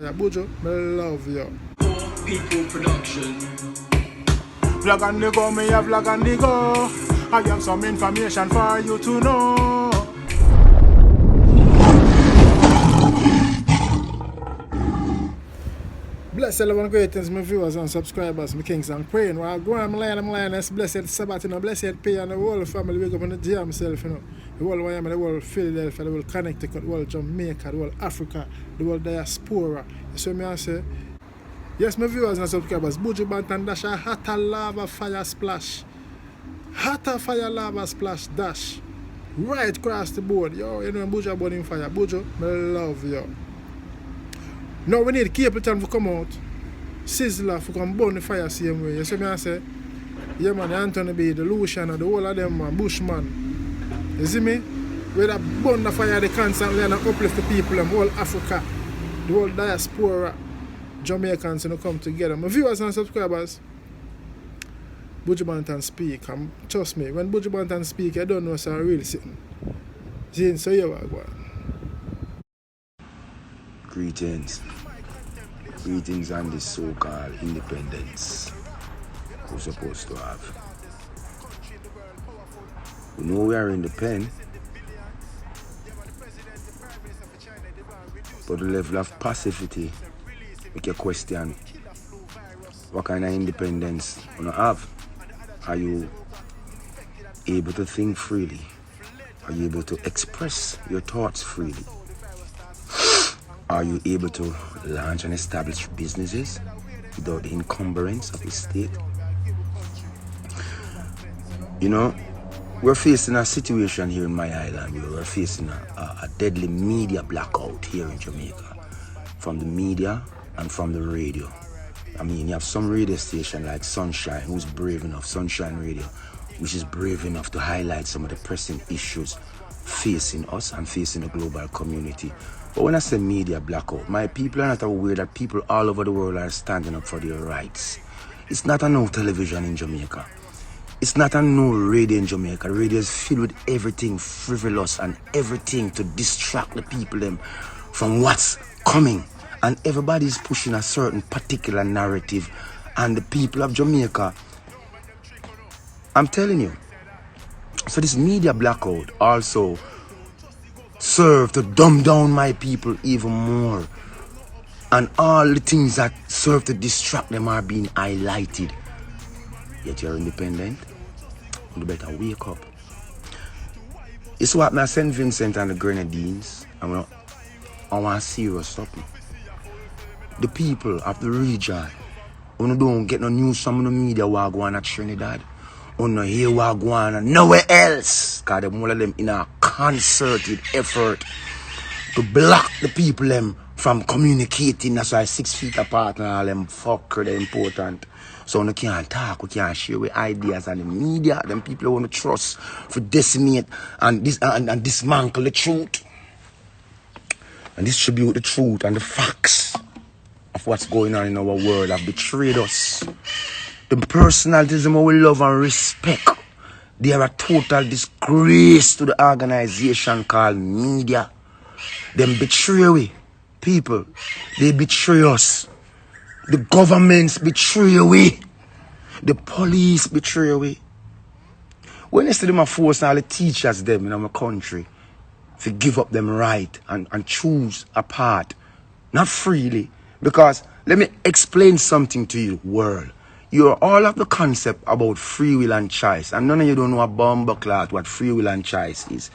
Yeah, Buju, I love you. People production. Vlog on the go, me a vlog on the go. I have some information for you to know. Bless everyone, greetings, my viewers and subscribers, my kings and queen. While I'm lying, that's blessed Sabbath, you know, blessed pay, and the whole family wake up on the day myself, you know. The whole Miami, the whole Philadelphia, the whole Connecticut, the whole Jamaica, the whole Africa, the whole diaspora. You see me I say? Yes, my viewers and subscribers, Buju Banton dash a hotter lava fire splash. Hotter fire lava splash dash. Right across the board. Yo, you know Buju burning fire. Buju, I love you. Now we need Capleton to come out. Sizzler to come burn the fire same way. You see me I say? Yeah man, the Anthony B, the Lucian, the whole of them man, Bushman. You see me? We that burn the fire, they constantly and uplift the people, the whole Africa, the whole diaspora. Jamaicans you know, come together. My viewers and subscribers, Buju Banton speak. And trust me, when Buju Banton speak, I don't know it's a real sitting. See, so you are going. Greetings. Greetings on this so-called independence we're supposed to have. We know we are independent, but the level of passivity make you question what kind of independence you have. Are you able to think freely? Are you able to express your thoughts freely? Are you able to launch and establish businesses without the encumbrance of the state? You know, we're facing a situation here in my island where we're facing a deadly media blackout here in Jamaica. From the media and from the radio. I mean, you have some radio station like Sunshine, who's brave enough, Sunshine Radio, which is brave enough to highlight some of the pressing issues facing us and facing the global community. But when I say media blackout, my people are not aware that people all over the world are standing up for their rights. It's not a no television in Jamaica. It's not a no radio in Jamaica. Radio is filled with everything frivolous and everything to distract the people them from what's coming. And everybody's pushing a certain particular narrative. And the people of Jamaica, I'm telling you. So this media blackout also serve to dumb down my people even more. And all the things that serve to distract them are being highlighted. Yet you're independent. You better wake up. It's what I St. Vincent and the Grenadines. I want serious something. The people of the region, who don't get no news from the media what go on at Trinidad, who no hear what go on nowhere else, because all of them in a concerted effort to block the people them from communicating. That's why 6 feet apart and all them fucker they're important. So we can't talk, we can't share with ideas, and the media, them people want to trust for decimate and dismantle the truth and distribute the truth and the facts of what's going on in our world have betrayed us. The personalities we love and respect, they are a total disgrace to the organization called media. Them betray we, people. They betray us. The governments betray we. The police betray we. When you see them force all the teachers them in our country to give up them right and choose a path, not freely. Because let me explain something to you, world. You all have the concept about free will and choice, and none of you don't know a bomber cloth what free will and choice is.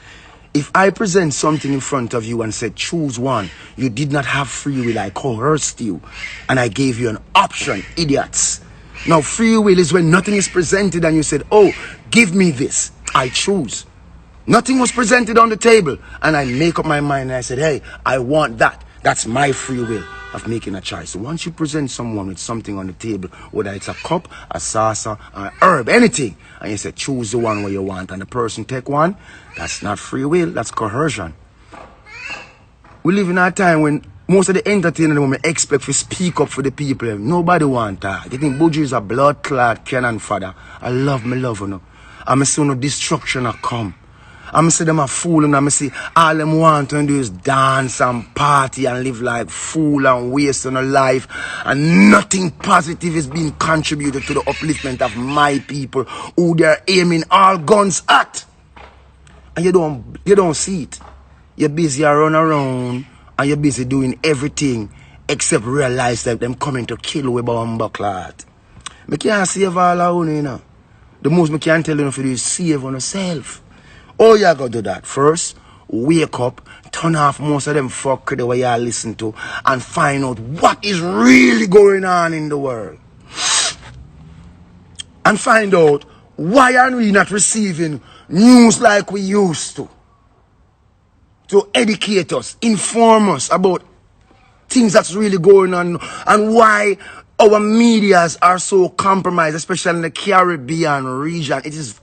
If I present something in front of you and said choose one, you did not have free will. I coerced you and I gave you an option, idiots. Now free will is when nothing is presented and you said, oh, give me this, I choose. Nothing was presented on the table and I make up my mind and I said, hey, I want that. That's my free will of making a choice. So once you present someone with something on the table, whether it's a cup, a saucer, an herb, anything, and you say choose the one where you want, and the person take one, that's not free will, that's coercion. We live in a time when most of the entertainers women expect to speak up for the people. Nobody want that. They think Buju is a blood clot cannon father. I love me love you know. I'm a son of destruction I come. I'm see them a fool and I'm see all them want to do is dance and party and live like fool and waste on a life, and nothing positive is being contributed to the upliftment of my people who they're aiming all guns at. And you don't see it. You're busy around and you're busy doing everything except realize that them coming to kill with bomb clot. I can't save all of you know. The most I can tell you to do is save on yourself. All you gotta do that. First, wake up, turn off most of them fuck the way you listen to, and find out what is really going on in the world. And find out why are we not receiving news like we used to educate us, inform us about things that's really going on, and why our medias are so compromised, especially in the Caribbean region. It is.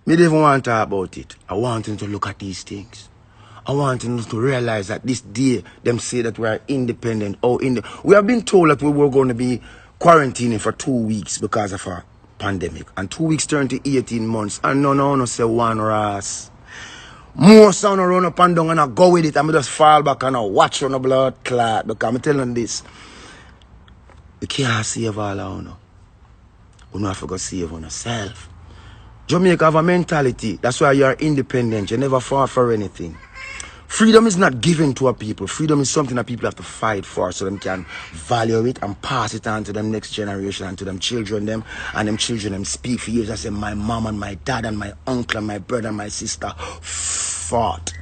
Me don't even want to talk about it. I want them to look at these things. I want them to realize that this day, them say that we are independent. We have been told that we were going to be quarantining for 2 weeks because of a pandemic. And 2 weeks turn to 18 months. And no say one ras. More sound run up and down and I go with it and I just fall back and I watch on the blood clot. Because I'm telling this. You can't save all of you. You don't have to go save on yourself. Jamaica have a mentality. That's why you are independent. You never fought for anything. Freedom is not given to a people. Freedom is something that people have to fight for so them can value it and pass it on to them next generation and to them children them. And them children them speak for years. I say my mom and my dad and my uncle and my brother and my sister fought.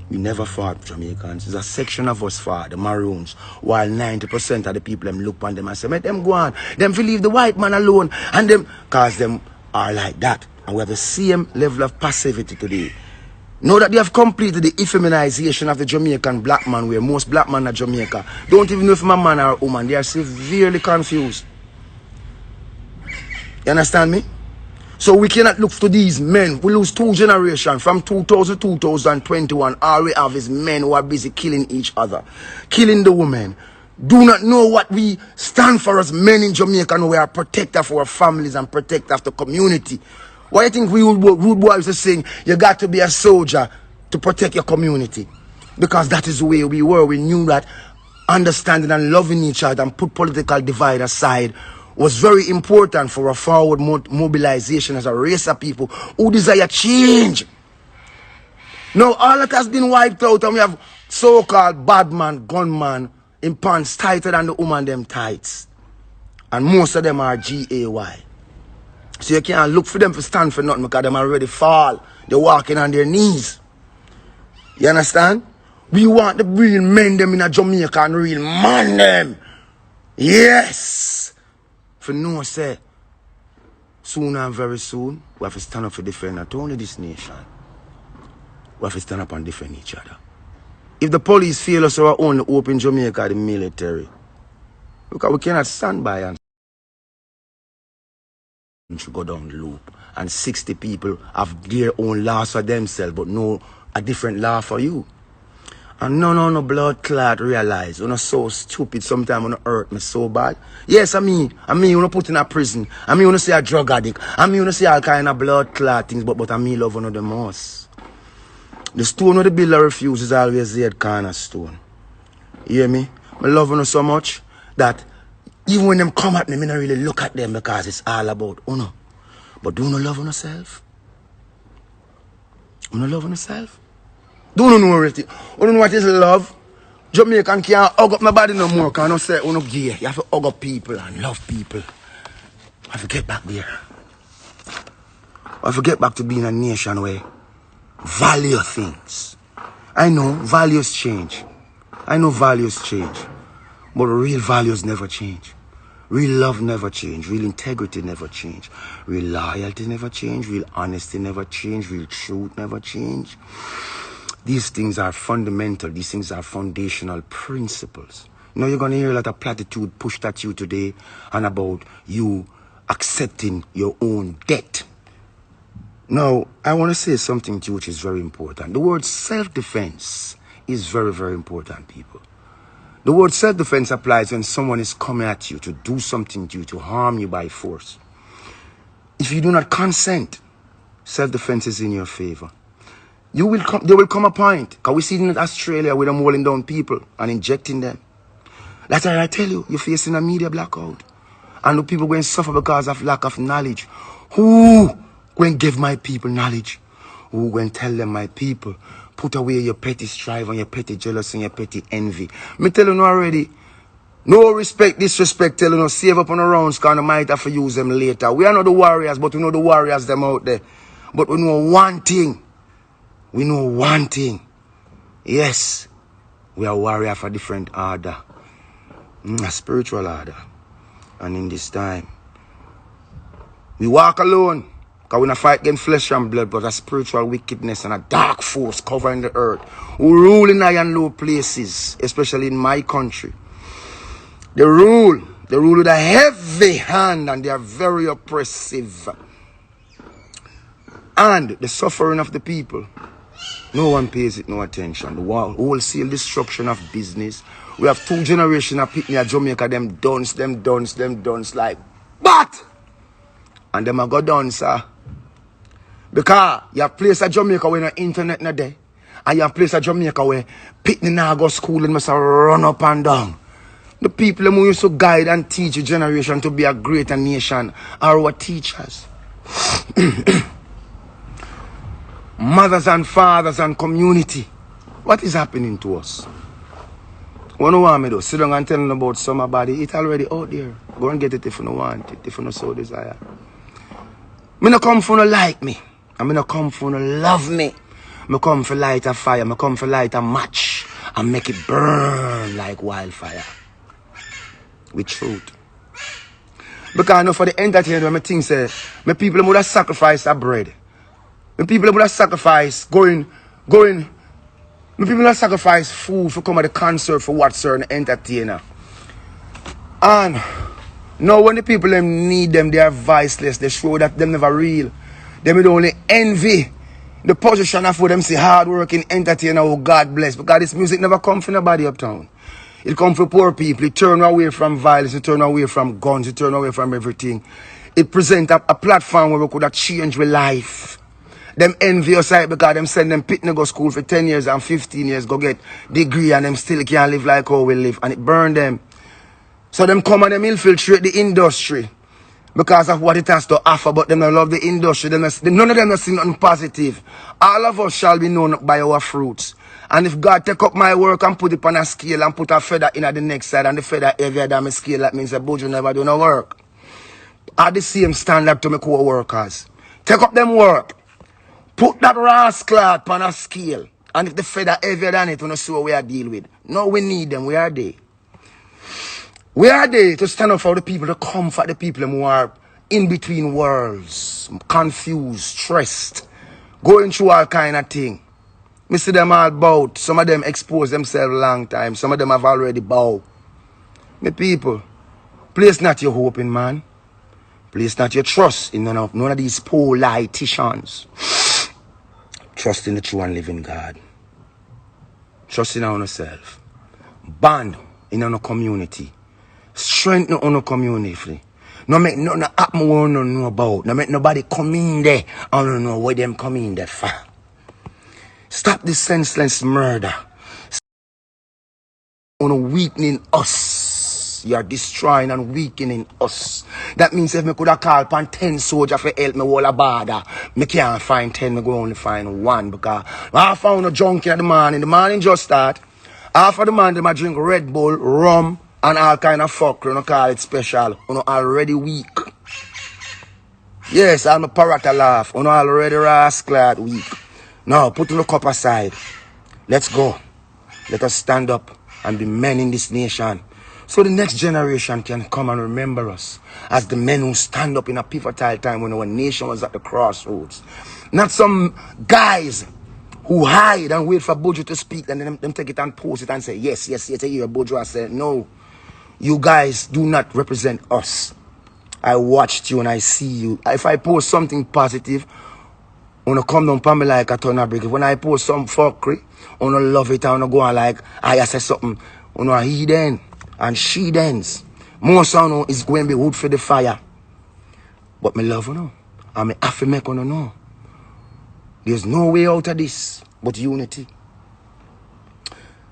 We never fought, Jamaicans. There's a section of us fought, the Maroons, while 90% of the people them look on them and say, let them go on. Them to leave the white man alone. And them, cause them are like that. And we have the same level of passivity today. Know that they have completed the effeminization of the Jamaican black man, where most black men in Jamaica don't even know if I'm a man or a woman. They are severely confused. You understand me? So we cannot look to these men. We lose 2 generations from 2000 to 2021. All we have is men who are busy killing each other, killing the women. Do not know what we stand for as men in Jamaica. And we are protector for our families and protector of the community. Why do you think we rude boys are saying you got to be a soldier to protect your community? Because that is the way we were. We knew that understanding and loving each other and put political divide aside was very important for a forward mobilization as a race of people who desire change. Now all that has been wiped out and we have so-called bad man, gunman in pants tighter than the woman them tights. And most of them are GAY. So you can't look for them to stand for nothing because them already fall. They're walking on their knees. You understand? We want the real men them in a Jamaica and real man them. Yes. For no say, soon and very soon, we have to stand up for defend not only this nation. We have to stand up and defend each other. If the police feel us our only open Jamaica, the military, because we cannot stand by and should go down the loop. And 60 people have their own laws for themselves, but no a different law for you. And no blood clot realize. You're not so stupid sometimes when you hurt me so bad. Yes, I mean you put in a prison. I mean you say a drug addict. I mean you say all kind of blood clot things, but I mean love one of the most. The stone of the builder refuses always the head cornerstone. You hear me? I love you so much that even when them come at me, I don't really look at them because it's all about honor. But do you love yourself? Do you love yourself? Do you know what it is? You know what is love? Jamaican can't hug up my body no more because I say you're gay. You have to hug up people and love people. I have to get back there. I have to get back to being a nation where value things. I know values change. I know values change. But real values never change. Real love never change. Real integrity never change. Real loyalty never change. Real honesty never change. Real truth never change. These things are fundamental. These things are foundational principles. You know, you're going to hear a lot of platitude pushed at you today and about you accepting your own debt. Now, I want to say something to you which is very important. The word self-defense is very, very important, people. The word self-defense applies when someone is coming at you to do something to you, to harm you by force. If you do not consent, Self-defense is in your favor. There will come a point, because we see it in Australia where they're holding down people and injecting them. That's why I tell you, you're facing a media blackout. And the people going to suffer because of lack of knowledge. Who going to give my people knowledge? Who going to tell them, my people, put away your petty strife and your petty jealousy and your petty envy? Me tell you already, no respect, disrespect, telling us save up on the rounds because I might have to use them later. We are not the warriors, but we know the warriors them out there. But we know one thing. We know one thing. Yes, we are warriors for different order. A spiritual order. And in this time, we walk alone. Because we don't fight against flesh and blood, but a spiritual wickedness and a dark force covering the earth. Who rule in high and low places, especially in my country. They rule with a heavy hand and they are very oppressive. And the suffering of the people, no one pays it no attention. The wholesale destruction of business. We have 2 generations of people in Jamaica, them dons like, but! And them a go down, sir. Because you have place at Jamaica where no internet no there. And you have place at Jamaica where people now go school and must run up and down. The people who used to guide and teach a generation to be a greater nation are our teachers. Mothers and fathers and community. What is happening to us? What do you want me to do? Sit down and tell them about somebody. It's already out there. Go and get it if you don't want it, if you don't so desire. Me no come for no like me. And me no come for no love me. Me come for light a fire. Me come for light a match. And make it burn like wildfire. With truth. Because I know for the entertainment, me think say, my people would have sacrificed a bread. My people would have sacrificed my people would have sacrificed food for come at the concert for watch certain entertainer. And now when the people them need them, they are voiceless. They show that them never real. They would only envy the position of who them say hard-working entertainer who God bless. Because this music never come from nobody uptown. It come from poor people. It turn away from violence. It turn away from guns. It turn away from everything. It present a platform where we could have changed with life. Them envy us because them send them pit to go school for 10 years and 15 years, go get degree, and them still can't live like how we live. And it burn them. So them come and them infiltrate the industry because of what it has to offer, but them don't love the industry. None of them have seen nothing positive. All of us shall be known by our fruits. And if God take up my work and put it on a scale and put a feather in at the next side and the feather heavier than my scale, that means that Buju never do no work. At the same standard to my co-workers. Take up them work. Put that rascal on a scale. And if the feather heavier than it, we don't see what we are deal with. No, we need them. We are there. We are there to stand up for the people, to comfort the people who are in between worlds, confused, stressed, going through all kind of thing. Me see them all bowed. Some of them expose themselves long time. Some of them have already bowed. Me people, place not your hope in man. Place not your trust in none of these politicians. Trust in the true and living God. Trust in our self. Bond in our community. Strengthen our community. No make nothing happen we don't know about. No make nobody come in there and don't know where them come in there for. Stop this senseless murder. On weakening us. You are destroying and weakening us. That means if me could have called upon 10 soldiers for help me all a border, me can't find 10, me go only find 1 because I found a junkie in the morning just start. Half of the man, them a drink Red Bull, rum, and all kind of fuck. You know, call it special. You know, already weak. Yes, I'm a parrot a laugh. You know, already rascal weak. Now, put the cup aside. Let's go. Let us stand up and be men in this nation. So the next generation can come and remember us as the men who stand up in a pivotal time when our nation was at the crossroads. Not some guys who hide and wait for Buju to speak and then them take it and post it and say, yes, I hear Buju. I said, no, you guys do not represent us. I watched you and I see you. If I post something positive, I want to come down upon me like a ton of brick. When I post some fuckery, I want to love it. I want to go on like, I say something. I want to heathen and she dance. Most of you is going to be wood for the fire. But me love you know. And me have to make you know. There's no way out of this but unity.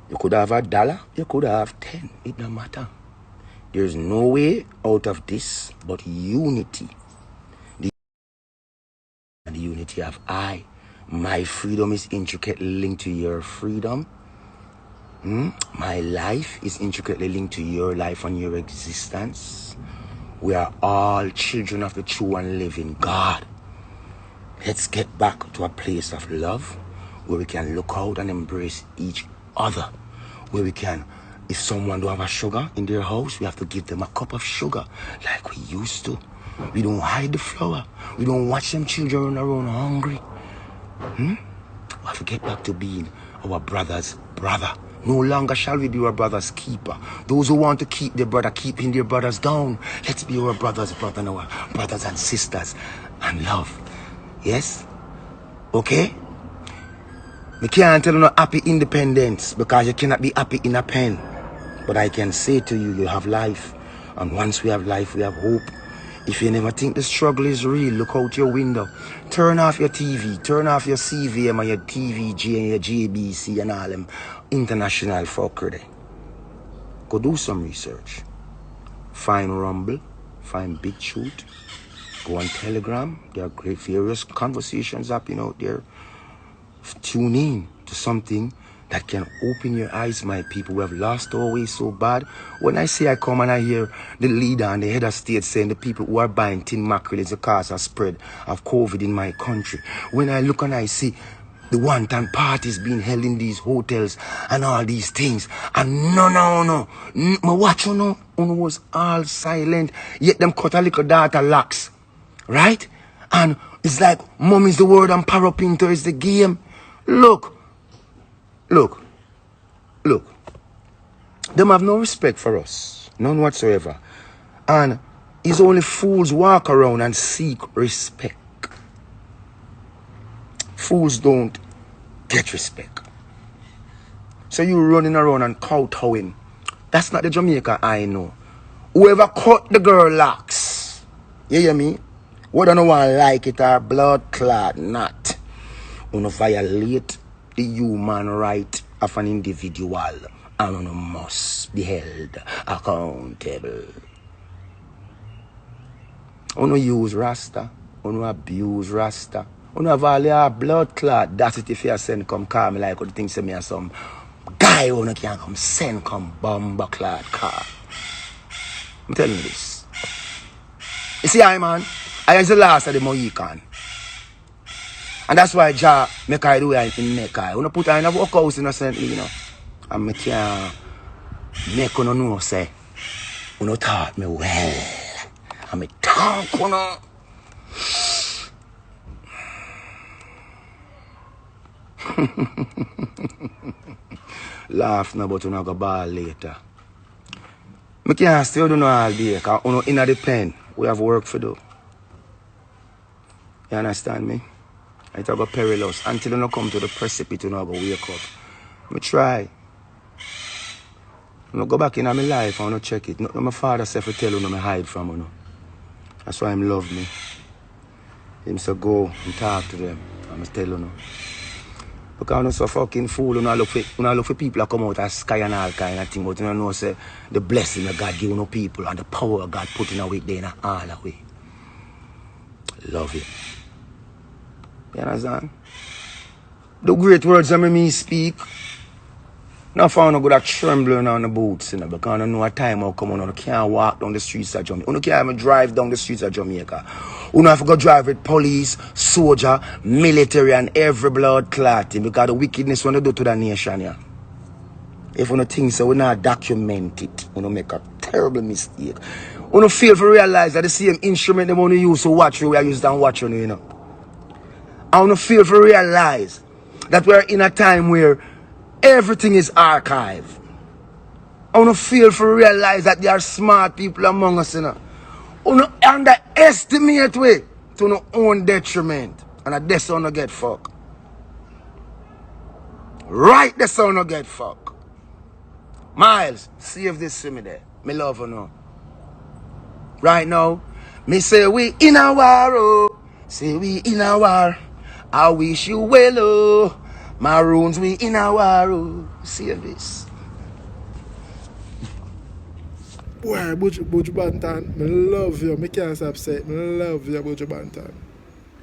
You could have $1, you could have 10. It don't matter. There's no way out of this but unity. The unity of I. My freedom is intricately linked to your freedom. My life is intricately linked to your life and your existence. We are all children of the true and living God. Let's get back to a place of love where we can look out and embrace each other. Where we can, if someone don't have a sugar in their house, we have to give them a cup of sugar like we used to. We don't hide the flour. We don't watch them children run around hungry. We have to get back to being our brother's brother. No longer shall we be our brother's keeper. Those who want to keep their brother, keeping their brothers down. Let's be our brother's brother and our brothers and sisters and love. Yes? Okay? We can't tell you no happy independence because you cannot be happy in a pen. But I can say to you, you have life. And once we have life, we have hope. If you never think the struggle is real, look out your window. Turn off your TV, turn off your CVM and your TVG and your JBC and all them international fucker there. Go do some research. Find Rumble, find BitChute, go on Telegram. There are great various conversations happening out there. Tune in to something that can open your eyes, my people. We have lost our way so bad. When I say I come and I hear the leader and the head of state saying the people who are buying tin mackerel is the cause of spread of COVID in my country. When I look and I see the wanton parties being held in these hotels and all these things. And no. My watch uno was all silent. Yet them cut a little data locks. Right? And it's like mom is the word and Parapinto is the game. Look. Them have no respect for us. None whatsoever. And it's only fools walk around and seek respect. Fools don't get respect. So you running around and kowtowing. That's not the Jamaica I know. Whoever cut the girl locks. You hear me? Whether no one like it or blood clot not. Wanna violate the human right of an individual and one must be held accountable. Wanna use Rasta, wanna abuse Rasta, wanna have all your blood clot. That's it if you send come call me like what the thing say me as some guy wanna can come send come bomba clot car. I'm telling you this. You see I man, I is the last of the Mohican. And that's why Jah make I do it in make I. When I put her in a workhouse innocently, you know. And I can't make you know say, you taught me well. And I talk, you know. Laugh now, but you go ball later. I can't still do no all day, because you know, in the pen, we have work to do. You understand me? It's go perilous. Until you don't come to the precipice, you don't go wake up. I try. I go back in my life and I check it. No, my father said to tell you, I hide from you. That's why him love me. Him say go and talk to them. I'm tell you. Because I'm so fucking fool. I look for people that come out of sky and all kind of thing. But you know, say the blessing that God give you people and the power God put in away there all the way. Love it. You understand? The great words that me speak, now found a good at trembling on the boots, you know, because I know a time will come on, I can't walk down the streets of Jamaica. I can't even drive down the streets of Jamaica. You know, have to go drive with police, soldier, military, and every blood clotting because the wickedness when they do to the nation, yeah. If you don't think so, we not document it. We don't make a terrible mistake. We don't fail to realize that the same instrument they want to use to watch you, we are used to watch you, know. I want to feel to realize that we're in a time where everything is archived. I want to feel to realize that there are smart people among us, you know. I want to underestimate we to our own detriment. And that's how we get fucked. Right, that's how we get fucked. Miles, save this for me there. Me love you now. Right now, me say we in a war, oh. Say we in a war. I wish you well, oh. Maroons, we in our room. See this. Boy, Buju Banton, me love you. Me can't stop saying, me love you, Buju Banton.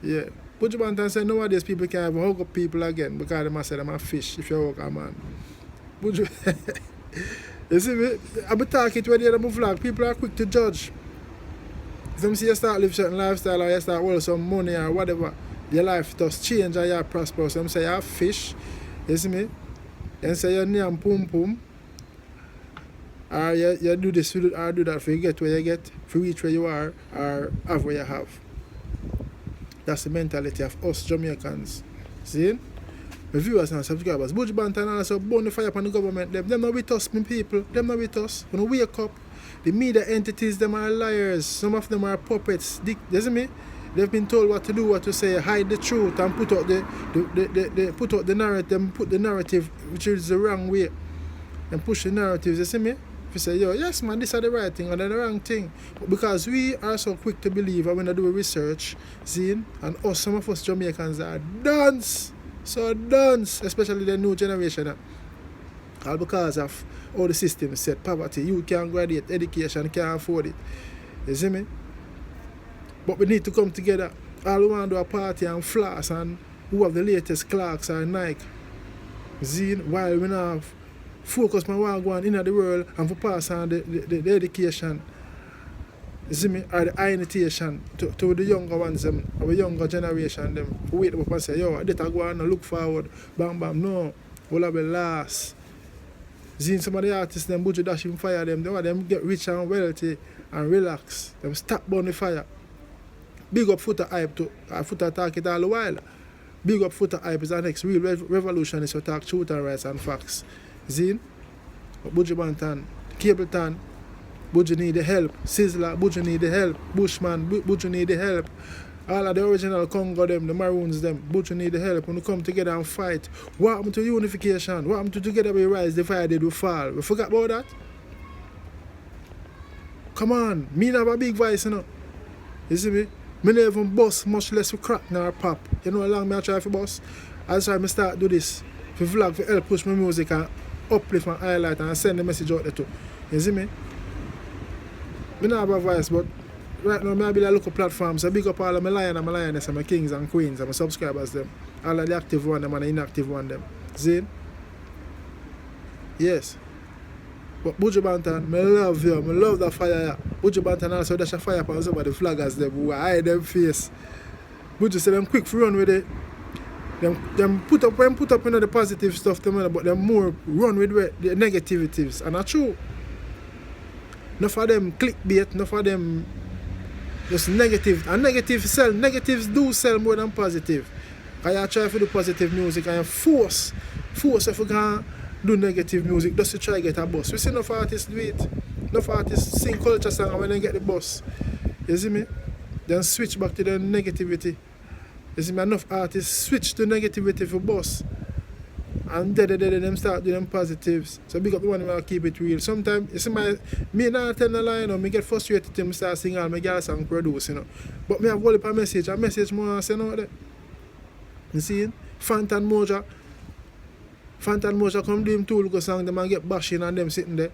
Yeah. Buju Banton said nowadays people can't even hug up people again because they must say them a fish if you hug a man. Buju, you see me? I be talking to when you move vlog, people are quick to judge. If them see you start live certain lifestyle or you start hold some money or whatever, your life does change and you prosper. So them say you're a fish, you see me? And say your name pum pum. Or you do this or do that for you get where you get, for reach where you are, or have where you have. That's the mentality of us Jamaicans. See? The viewers and subscribers. Buju Banton also burn the fire upon the government. Them not with us, my people. Them not with us. When we wake up, the media entities, them are liars. Some of them are puppets. You see me? They've been told what to do, what to say, hide the truth, and put out the narrative, put the narrative, which is the wrong way, and push the narratives. You see me? If you say, yo, yes man, this is the right thing or the wrong thing. But because we are so quick to believe and when I do research, and us, some of us Jamaicans are dunce. So dunce, especially the new generation. All because of all the systems set, poverty, you can't graduate, education, can't afford it. You see me? But we need to come together. All we want to do a party and floss and who have the latest Clarks or Nike. While we have focus on what going in the world and for pass on the education, you see me, or the orientation to the younger ones, our younger generation, them wait up and say, yo, I go on and look forward, bam bam, no, all of the last. See some of the artists, them Buju dash him fire them, they want them get rich and wealthy and relax, them stop burn the fire. Big up Footer Hype too, Footer talk it all the while. Big up Footer Hype is our next real revolutionist who talk truth and rights and facts. Zine, Buju Banton, Cableton, Buju need the help. Sizzler, Buju need the help. Bushman, Buju need the help. All of the original Congo them, the Maroons them, Buju need the help. When we come together and fight, what happened to unification? What happened to together we rise, divided we fall? We forgot about that? Come on, me have a big voice, you know. You see me? Me never even bust, much less we crack nor pop. You know how long me I try for bust? That's why I start do this. For vlog, for help push my music and uplift and highlight and send the message out there too. You see me? I don't have a voice, but right now I build a local platform, so big up all of my lion and my lioness and my kings and queens and my subscribers them. All of the active one them and the inactive one them. See? Yes. But Buju Banton, I love you, I love that fire. Buju Banton also dash a fire upon some of the flaggers them who hide them face. Buju say them quick for run with it. Them put up the positive stuff, but them more run with the negativities. And that's true. Enough of them clickbait, enough of them just negative. And negatives do sell more than positive. And you try to do positive music and you force if you can do negative music just to try to get a bus. We see enough artists do it. Enough artists sing culture song and when they get the bus. You see me? Then switch back to the negativity. You see me? Enough artists switch to negativity for bus. And them start doing them positives. So big up the one who keep it real. Sometimes, you see me not tell the lie, you know, me get frustrated to start singing all my girls song produce, you know. But me have a message more and say no there. You see? Fantan Moja come do him two look song, them and get bashing and them sitting there.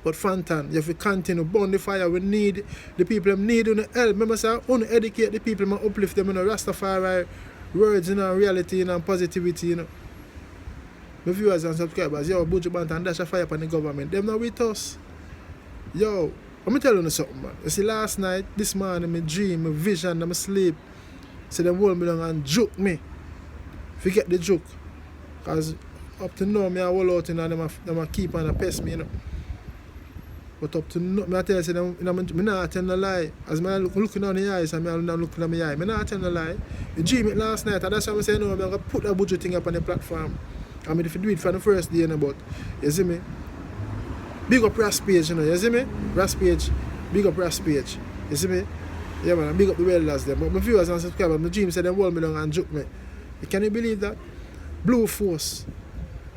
But Fantan, you have to continue, burn the fire. We need the people, them need you help. Remember, say, educate the people, man, uplift them in Rastafari words, you know, reality, you know, and positivity, you know. My viewers and subscribers, yo, Buju Banton dash a fire upon the government. Them not with us. Yo, let me tell you something, man. You see, last night, this morning, my dream, my vision, my sleep, so them hold me down and joke me. Forget the joke. Because up to now, me I hold out, you know, them keep on pest me, you know. But up to now, I tell you, I'm not telling a lie. As I'm looking on the eyes, and I'm looking at my eye, I'm not telling a lie. I dream it last night, and that's why I say, no, I'm going to put that Buju thing up on the platform. I mean, if you do it for the first day, you know, but, you see me? Big up Raspage, you know, you see me? Raspage, big up Raspage, you see me? Yeah, man, big up the welders, them. But my viewers and subscribers, my dream said them hold me down and joke me. Can you believe that? Blue Force.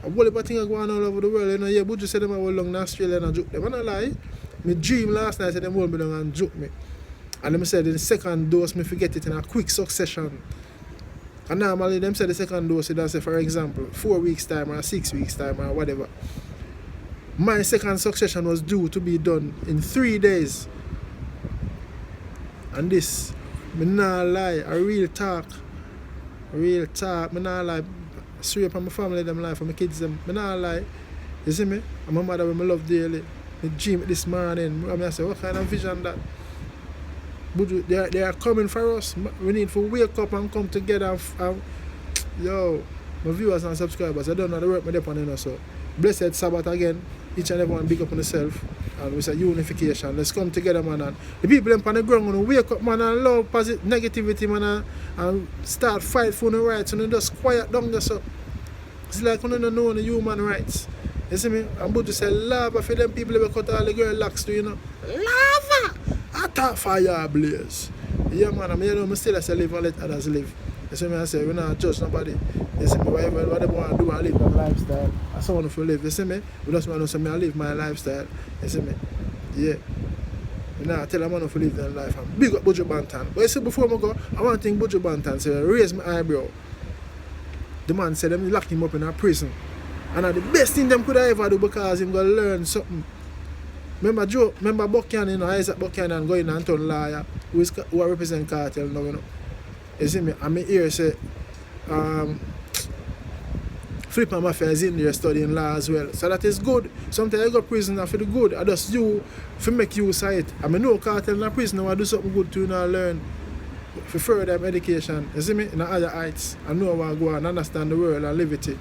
A whole heap of things going on all over the world, you know, yeah, Buju said them hold long in Australia and joke them. I'm not lie. My dream last night said them hold me down and joke me. And them said in the second dose, me forget it in a quick succession. And normally them say the second dose, they say for example, 4 weeks time or 6 weeks time or whatever. My second succession was due to be done in 3 days. And this, me nah lie, a real talk, me nah lie, straight up on my family, them life, for my kids, them, me nah lie, you see me? And my mother, when I love dearly, me dream this morning, I say, what kind of vision that? Buju, they are coming for us, we need to wake up and come together, and yo, my viewers and subscribers, I don't know the work me depend on, so, blessed Sabbath again. Each and everyone big up on themselves, and we say unification. Let's come together, man. And the people on the ground gonna wake up, man, and love positive negativity, man, and start fight for the rights, and just quiet down there. So it's like we don't know the human rights. You see me? And Buju say lava for them people that cut all the girl locks to, you know. Lava! Attack fire blaze. Yeah, man. I mean, I still say live and let others live. You see me? I say we not judge nobody. You see me? Whatever they want to do, I live my lifestyle. I saw one to live. You see me? We just want to say I live my lifestyle. You see me? Yeah. We not tell them I to live their life. And big up Buju Banton. But you see, before I go, I want to think Buju Banton say raise my eyebrow. The man said them lock him up in a prison. And the best thing them could ever do because him gonna learn something. Remember Buchanan, Isaac Buchanan going and turn lawyer who represent cartel now, you know. You see me? I mean here say Flipper Mafia is in there studying law as well. So that is good. Sometimes I go to prison for the good. I just do to make use of it. I mean no cartel in a prison, I do something good to learn for further education. You see me? In the higher heights. I know how I go and understand the world and live it.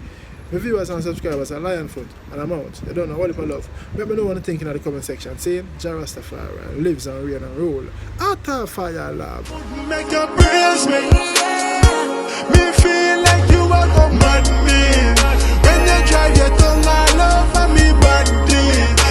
My viewers and subscribers are Lionfoot and I'm out. You don't know what if I love. Let me know what you think in the comment section. Saying Jarastafari lives and reign and rule. Utter fire love. Make you praise me. Me feel like you are command me. When you drive your tongue all over me body.